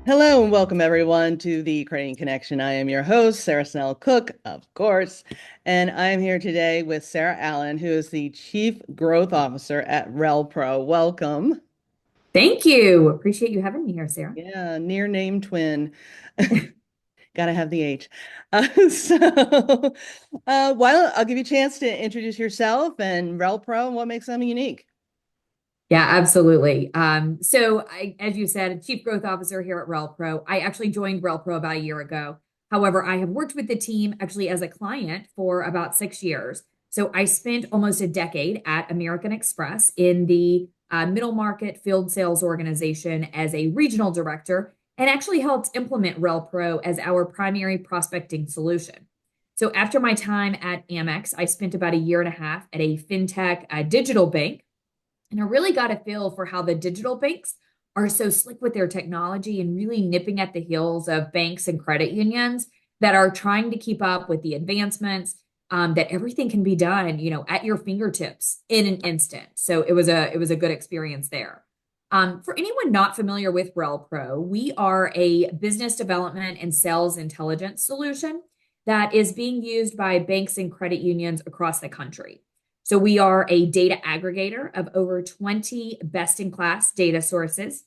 Hello and welcome everyone to the Credit Connection. I am your host, Sarah Snell Cook, of course, and I'm here today with Sara Allen, who is the Chief Growth Officer at RelPro. Welcome. Thank you. Appreciate you having me here, Sarah. Yeah, near name twin. Gotta have the H. While I'll give you a chance to introduce yourself and RelPro and what makes them unique. Yeah, absolutely. As you said, Chief Growth Officer here at RelPro. I actually joined RelPro about a year ago. However, I have worked with the team actually as a client for about 6 years. So I spent almost a decade at American Express in the middle market field sales organization as a regional director and actually helped implement RelPro as our primary prospecting solution. So after my time at Amex, I spent about a year and a half at a fintech digital bank, and I really got a feel for how the digital banks are so slick with their technology and really nipping at the heels of banks and credit unions that are trying to keep up with the advancements, that everything can be done, at your fingertips in an instant. So it was a good experience there. For anyone not familiar with RelPro, we are a business development and sales intelligence solution that is being used by banks and credit unions across the country. So we are a data aggregator of over 20 best in class data sources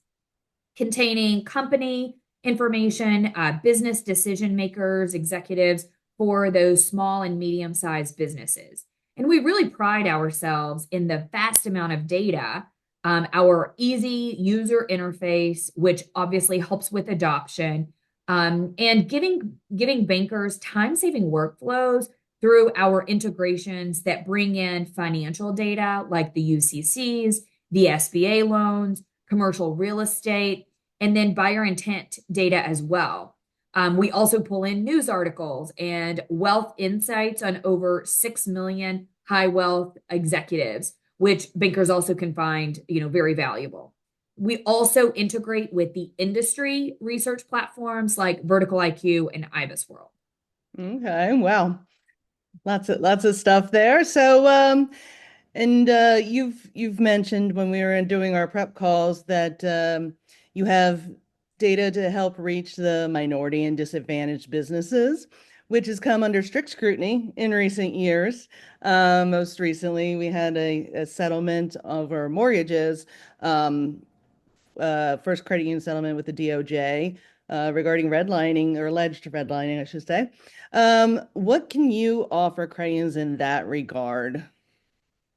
containing company information, business decision makers, executives for those small and medium sized businesses. And we really pride ourselves in the vast amount of data, our easy user interface, which obviously helps with adoption, and giving bankers time saving workflows through our integrations that bring in financial data like the UCCs, the SBA loans, commercial real estate, and then buyer intent data as well. We also pull in news articles and wealth insights on over 6 million high wealth executives, which bankers also can find, very valuable. We also integrate with the industry research platforms like Vertical IQ and IBIS World. Okay, well, lots of stuff there. And you've mentioned when we were doing our prep calls that you have data to help reach the minority and disadvantaged businesses, which has come under strict scrutiny in recent years. Most recently, we had a settlement over mortgages, first credit union settlement with the DOJ regarding redlining or alleged redlining, I should say. What can you offer credit unions in that regard?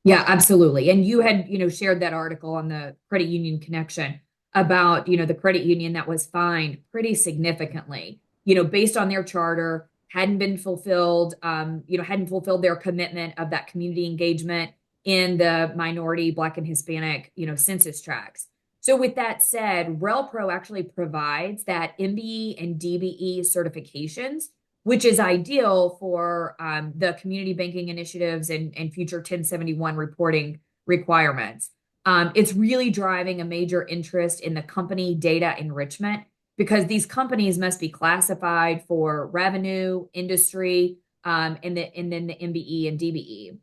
Yeah, absolutely. And you had, shared that article on the credit union connection about, the credit union that was fined pretty significantly, based on their charter, hadn't fulfilled their commitment of that community engagement in the minority, Black and Hispanic, census tracts. So with that said, RelPro actually provides that MBE and DBE certifications, which is ideal for the community banking initiatives and future 1071 reporting requirements. It's really driving a major interest in the company data enrichment because these companies must be classified for revenue, industry, and then the MBE and DBE.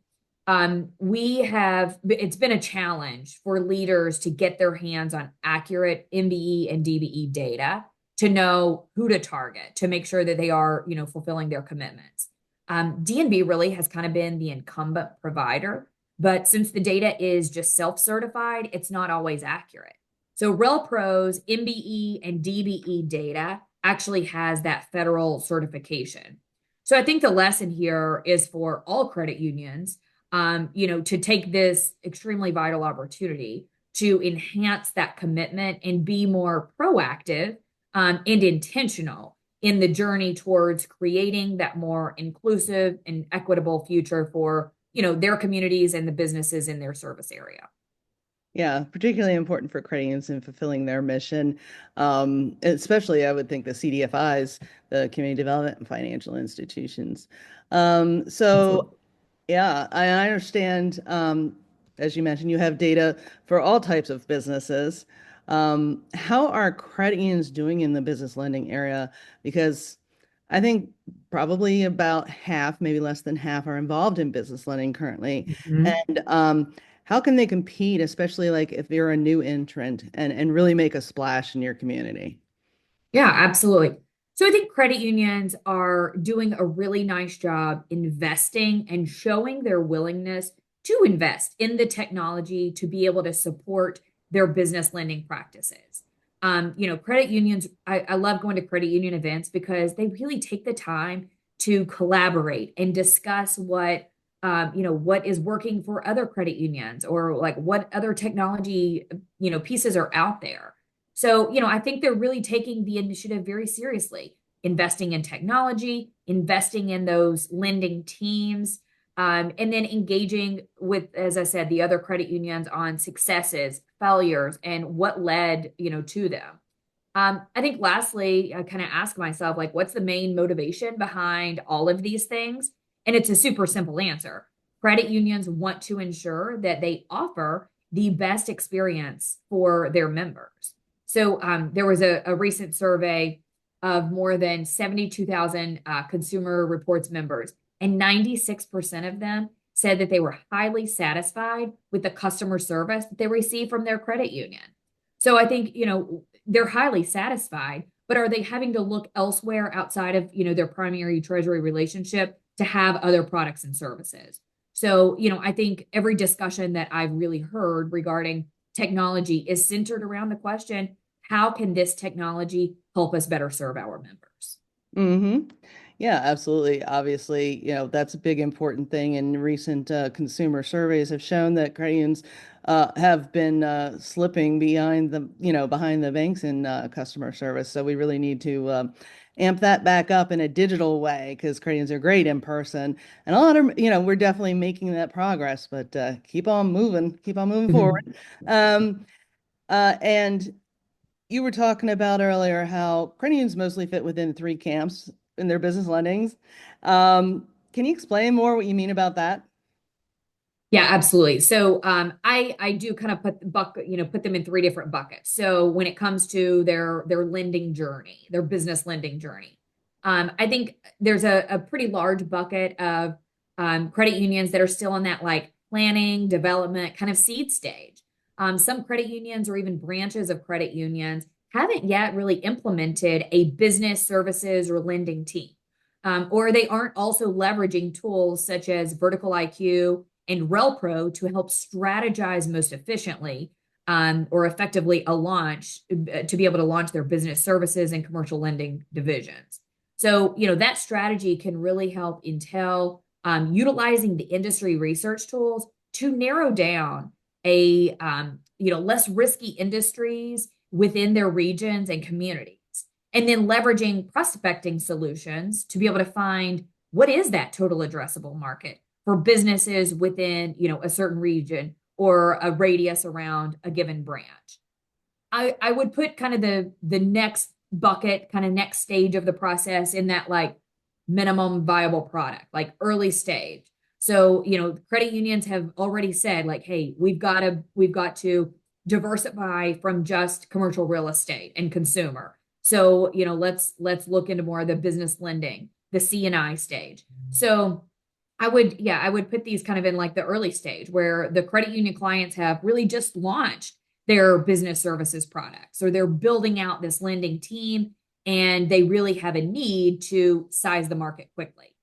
It's been a challenge for leaders to get their hands on accurate MBE and DBE data to know who to target to make sure that they are, fulfilling their commitments. DNB really has kind of been the incumbent provider, but since the data is just self-certified, it's not always accurate. So RelPro's MBE and DBE data actually has that federal certification. So I think the lesson here is for all credit unions, to take this extremely vital opportunity to enhance that commitment and be more proactive, and intentional in the journey towards creating that more inclusive and equitable future for, their communities and the businesses in their service area. Yeah, particularly important for credit unions in fulfilling their mission. Especially, I would think the CDFIs, the community development and financial institutions. So Absolutely. yeah, I understand. As you mentioned, you have data for all types of businesses. How are credit unions doing in the business lending area? Because I think probably about half, maybe less than half, are involved in business lending currently. Mhm. And how can they compete, especially like if you're a new entrant and really make a splash in your community? Yeah, absolutely. So I think credit unions are doing a really nice job investing and showing their willingness to invest in the technology to be able to support their business lending practices. Credit unions, I love going to credit union events because they really take the time to collaborate and discuss what is working for other credit unions or like what other technology, pieces are out there. So, I think they're really taking the initiative very seriously, investing in technology, investing in those lending teams, and then engaging with, as I said, the other credit unions on successes, failures, and what led, to them. I think lastly, I kind of ask myself, like, what's the main motivation behind all of these things? And it's a super simple answer. Credit unions want to ensure that they offer the best experience for their members. So there was a recent survey of more than 72,000 Consumer Reports members, and 96% of them said that they were highly satisfied with the customer service that they received from their credit union. So I think, they're highly satisfied, but are they having to look elsewhere outside of, their primary treasury relationship to have other products and services? So, I think every discussion that I've really heard regarding technology is centered around the question, how can this technology help us better serve our members? Mm-hmm. Yeah, absolutely. Obviously, that's a big important thing. And recent consumer surveys have shown that credit unions have been slipping behind the banks in customer service. So we really need to amp that back up in a digital way because credit unions are great in person. And a lot of, we're definitely making that progress, but keep on moving forward. Um, and you were talking about earlier how credit unions mostly fit within three camps in their business lendings. Can you explain more what you mean about that? Yeah, absolutely. So I do kind of put them in three different buckets. So when it comes to their lending journey, their business lending journey, I think there's a pretty large bucket of credit unions that are still in that like planning, development, kind of seed stage. Some credit unions or even branches of credit unions haven't yet really implemented a business services or lending team. Or they aren't also leveraging tools such as Vertical IQ and RelPro to help strategize most efficiently or effectively a launch to be able to launch their business services and commercial lending divisions. So, that strategy can really help Intel utilizing the industry research tools to narrow down less risky industries within their regions and communities. And then leveraging prospecting solutions to be able to find what is that total addressable market for businesses within, a certain region or a radius around a given branch. I would put kind of the next bucket, kind of next stage of the process in that like minimum viable product, like early stage. So, credit unions have already said like, hey, we've got to diversify from just commercial real estate and consumer. So, let's look into more of the business lending, the C&I stage. So I would put these kind of in like the early stage where the credit union clients have really just launched their business services products or they're building out this lending team and they really have a need to size the market quickly.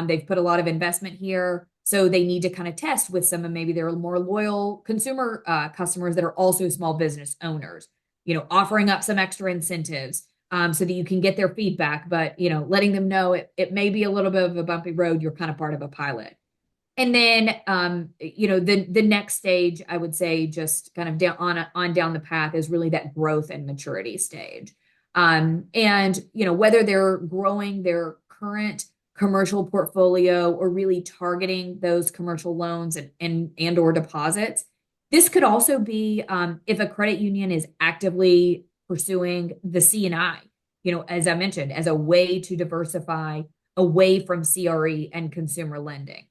They've put a lot of investment here, so they need to kind of test with some of maybe their more loyal consumer customers that are also small business owners, offering up some extra incentives so that you can get their feedback, but letting them know it may be a little bit of a bumpy road. You're kind of part of a pilot. And then the next stage, I would say, just kind of on down the path is really that growth and maturity stage. And whether they're growing their current commercial portfolio or really targeting those commercial loans and or deposits. This could also be if a credit union is actively pursuing the C&I, as I mentioned, as a way to diversify away from CRE and consumer lending.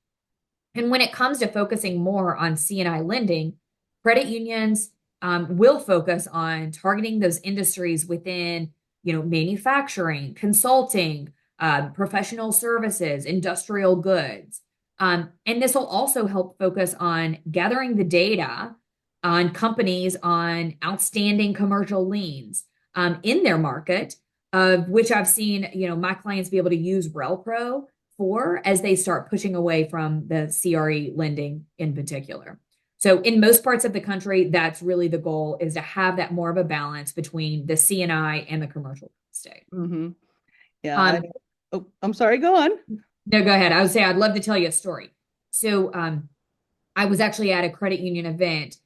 And when it comes to focusing more on C&I lending, credit unions will focus on targeting those industries within, manufacturing, consulting, professional services, industrial goods. And this will also help focus on gathering the data on companies on outstanding commercial liens in their market of which I've seen, my clients be able to use RelPro for as they start pushing away from the CRE lending in particular. So in most parts of the country, that's really the goal, is to have that more of a balance between the CNI and the commercial real estate. Hmm. Yeah. Um, Oh, I'm sorry. Go on. no, go ahead. I would say I'd love to tell you a story. So I was actually at a credit union event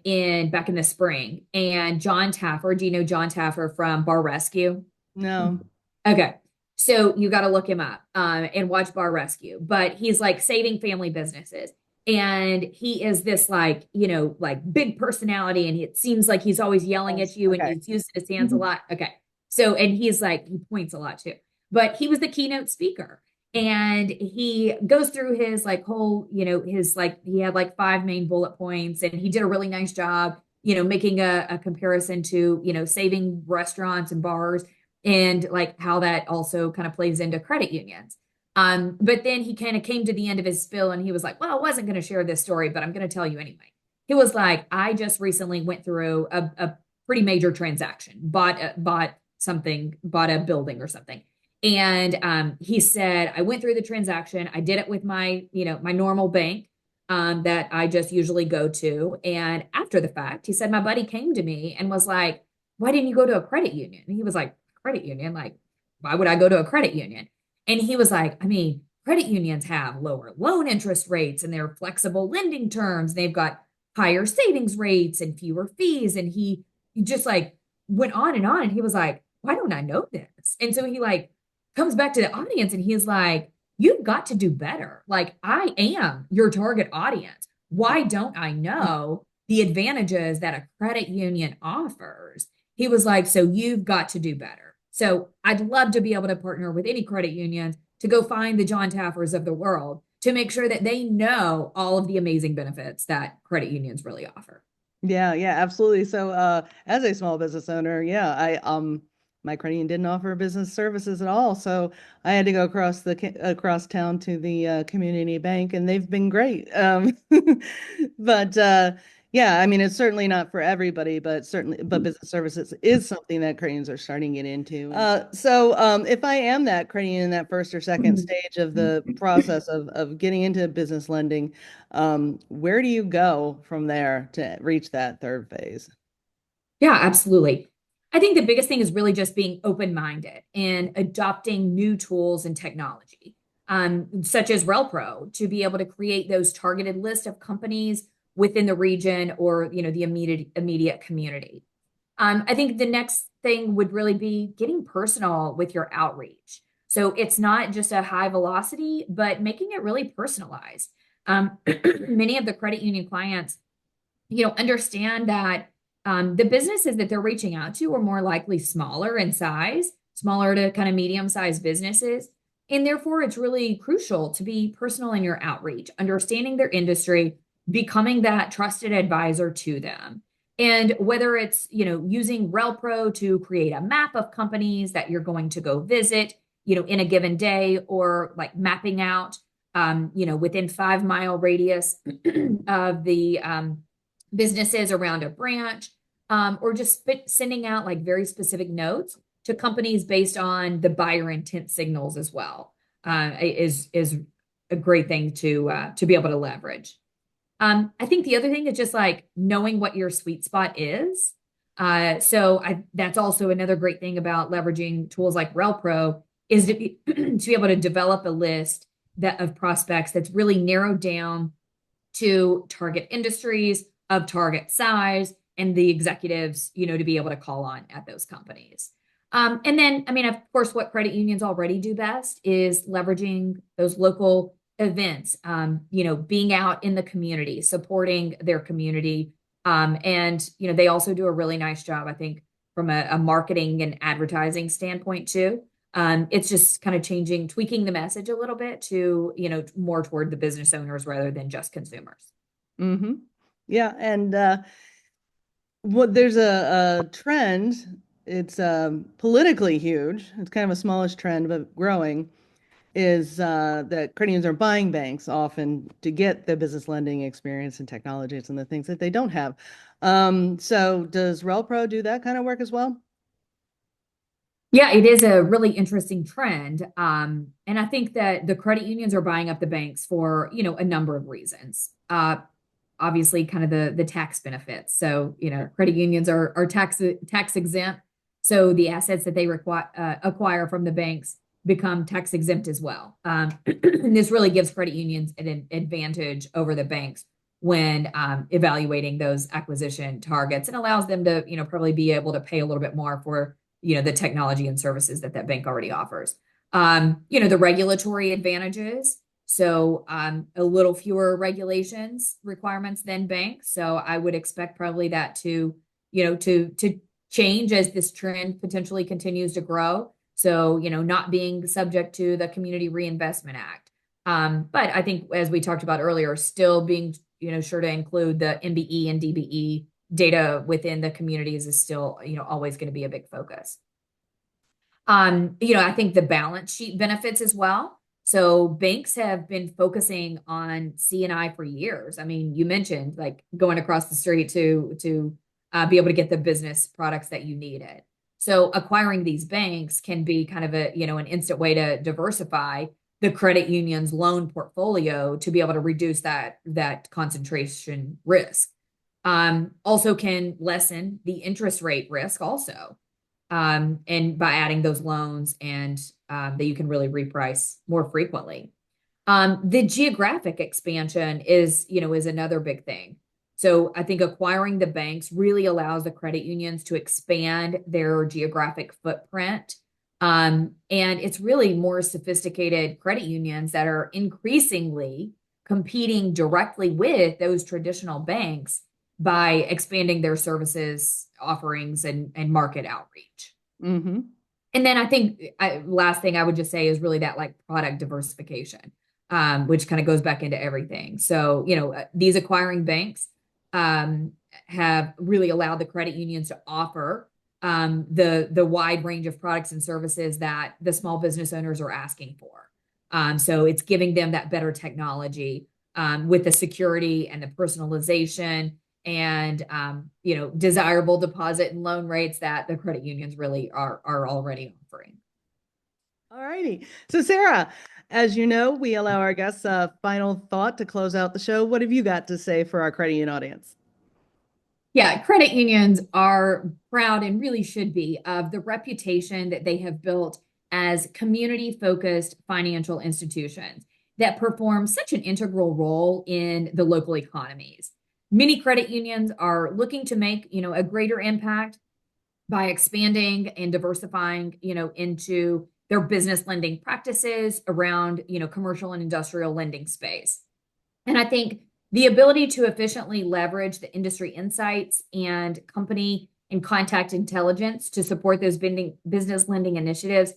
in back in the spring, and John Taffer, do you know John Taffer from Bar Rescue? No. Okay. So you got to look him up and watch Bar Rescue. But he's like saving family businesses. And he is this like, like big personality. And it seems like he's always yelling Oh, at you and okay. he's using his hands a lot. Okay. So, and he's like, he points a lot too. But he was the keynote speaker. And he goes through his like whole, his like, he had like five main bullet points and he did a really nice job, making a comparison to, saving restaurants and bars and like how that also kind of plays into credit unions. But then he kind of came to the end of his spill and he was like, well, I wasn't going to share this story, but I'm going to tell you anyway. He was like, I just recently went through a pretty major transaction, bought something, bought a building or something. And he said, I went through the transaction. I did it with my, my normal bank that I just usually go to. And after the fact, he said, my buddy came to me and was like, why didn't you go to a credit union? And he was like, credit union? Like, why would I go to a credit union? And he was like, I mean, credit unions have lower loan interest rates and they're flexible lending terms. They've got higher savings rates and fewer fees. And he just like went on and on. And he was like, why don't I know this? And so he like comes back to the audience and he's like, you've got to do better. Like, I am your target audience. Why don't I know the advantages that a credit union offers? He was like, so you've got to do better. So I'd love to be able to partner with any credit unions to go find the John Taffers of the world to make sure that they know all of the amazing benefits that credit unions really offer. Yeah, yeah, absolutely. So, as a small business owner, yeah, my credit union didn't offer business services at all, so I had to go across town to the community bank, and they've been great. But yeah, I mean, it's certainly not for everybody, but business services is something that credit unions are starting to get into. So, if I am that credit union in that first or second stage of the process of getting into business lending. Where do you go from there to reach that third phase? Yeah, absolutely. I think the biggest thing is really just being open-minded and adopting new tools and technology, such as RelPro, to be able to create those targeted list of companies within the region or the immediate community. I think the next thing would really be getting personal with your outreach. So it's not just a high velocity, but making it really personalized. Many of the credit union clients, understand that the businesses that they're reaching out to are more likely smaller in size, smaller to kind of medium-sized businesses. And therefore, it's really crucial to be personal in your outreach, understanding their industry, becoming that trusted advisor to them. And whether it's, using RelPro to create a map of companies that you're going to go visit, in a given day, or like mapping out, within 5 mile radius of the businesses around a branch, or just sending out like very specific notes to companies based on the buyer intent signals as well, is a great thing to be able to leverage. I think the other thing is just like knowing what your sweet spot is. That's also another great thing about leveraging tools like RelPro is to be able to develop a list of prospects that's really narrowed down to target industries of target size and the executives, to be able to call on at those companies. And then, I mean, of course, what credit unions already do best is leveraging those local events, being out in the community, supporting their community. And, they also do a really nice job, I think, from a marketing and advertising standpoint too. It's just kind of tweaking the message a little bit to, more toward the business owners rather than just consumers. Hmm. Yeah, and there's a trend. It's politically huge. It's kind of a smallish trend, but growing. Is that credit unions are buying banks often to get the business lending experience and technologies and the things that they don't have. So does RelPro do that kind of work as well? Yeah, it is a really interesting trend. And I think that the credit unions are buying up the banks for, a number of reasons. Obviously kind of the tax benefits. So, credit unions are tax exempt. So the assets that they acquire from the banks become tax exempt as well. And this really gives credit unions an advantage over the banks when evaluating those acquisition targets, and allows them to, probably be able to pay a little bit more for, the technology and services that bank already offers. The regulatory advantages. So a little fewer regulations requirements than banks. So I would expect probably that to, to change as this trend potentially continues to grow. So, not being subject to the Community Reinvestment Act. But I think, as we talked about earlier, still being, sure to include the MBE and DBE data within the communities is still, always going to be a big focus. I think the balance sheet benefits as well. So banks have been focusing on C&I for years. I mean, you mentioned like going across the street to be able to get the business products that you needed. So acquiring these banks can be kind of an instant way to diversify the credit union's loan portfolio to be able to reduce that concentration risk. Also can lessen the interest rate risk also. And by adding those loans, and that you can really reprice more frequently. The geographic expansion is another big thing. So I think acquiring the banks really allows the credit unions to expand their geographic footprint. And it's really more sophisticated credit unions that are increasingly competing directly with those traditional banks by expanding their services offerings and market outreach. Mm-hmm. And then I think last thing I would just say is really that like product diversification, which kind of goes back into everything. So, these acquiring banks have really allowed the credit unions to offer the wide range of products and services that the small business owners are asking for. So it's giving them that better technology with the security and the personalization and desirable deposit and loan rates that the credit unions really are already offering. All righty. So Sarah, as you know, we allow our guests a final thought to close out the show. What have you got to say for our credit union audience? Yeah, credit unions are proud, and really should be, of the reputation that they have built as community-focused financial institutions that perform such an integral role in the local economies. Many credit unions are looking to make, a greater impact by expanding and diversifying, into their business lending practices around, commercial and industrial lending space. And I think the ability to efficiently leverage the industry insights and company and contact intelligence to support those business lending initiatives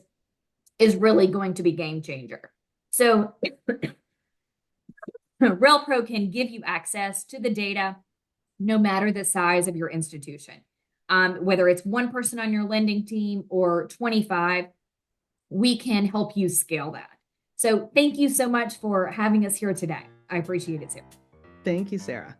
is really going to be game changer. So RelPro can give you access to the data no matter the size of your institution. Whether it's one person on your lending team or 25, we can help you scale that. So thank you so much for having us here today. I appreciate it, Sarah. Thank you, Sarah.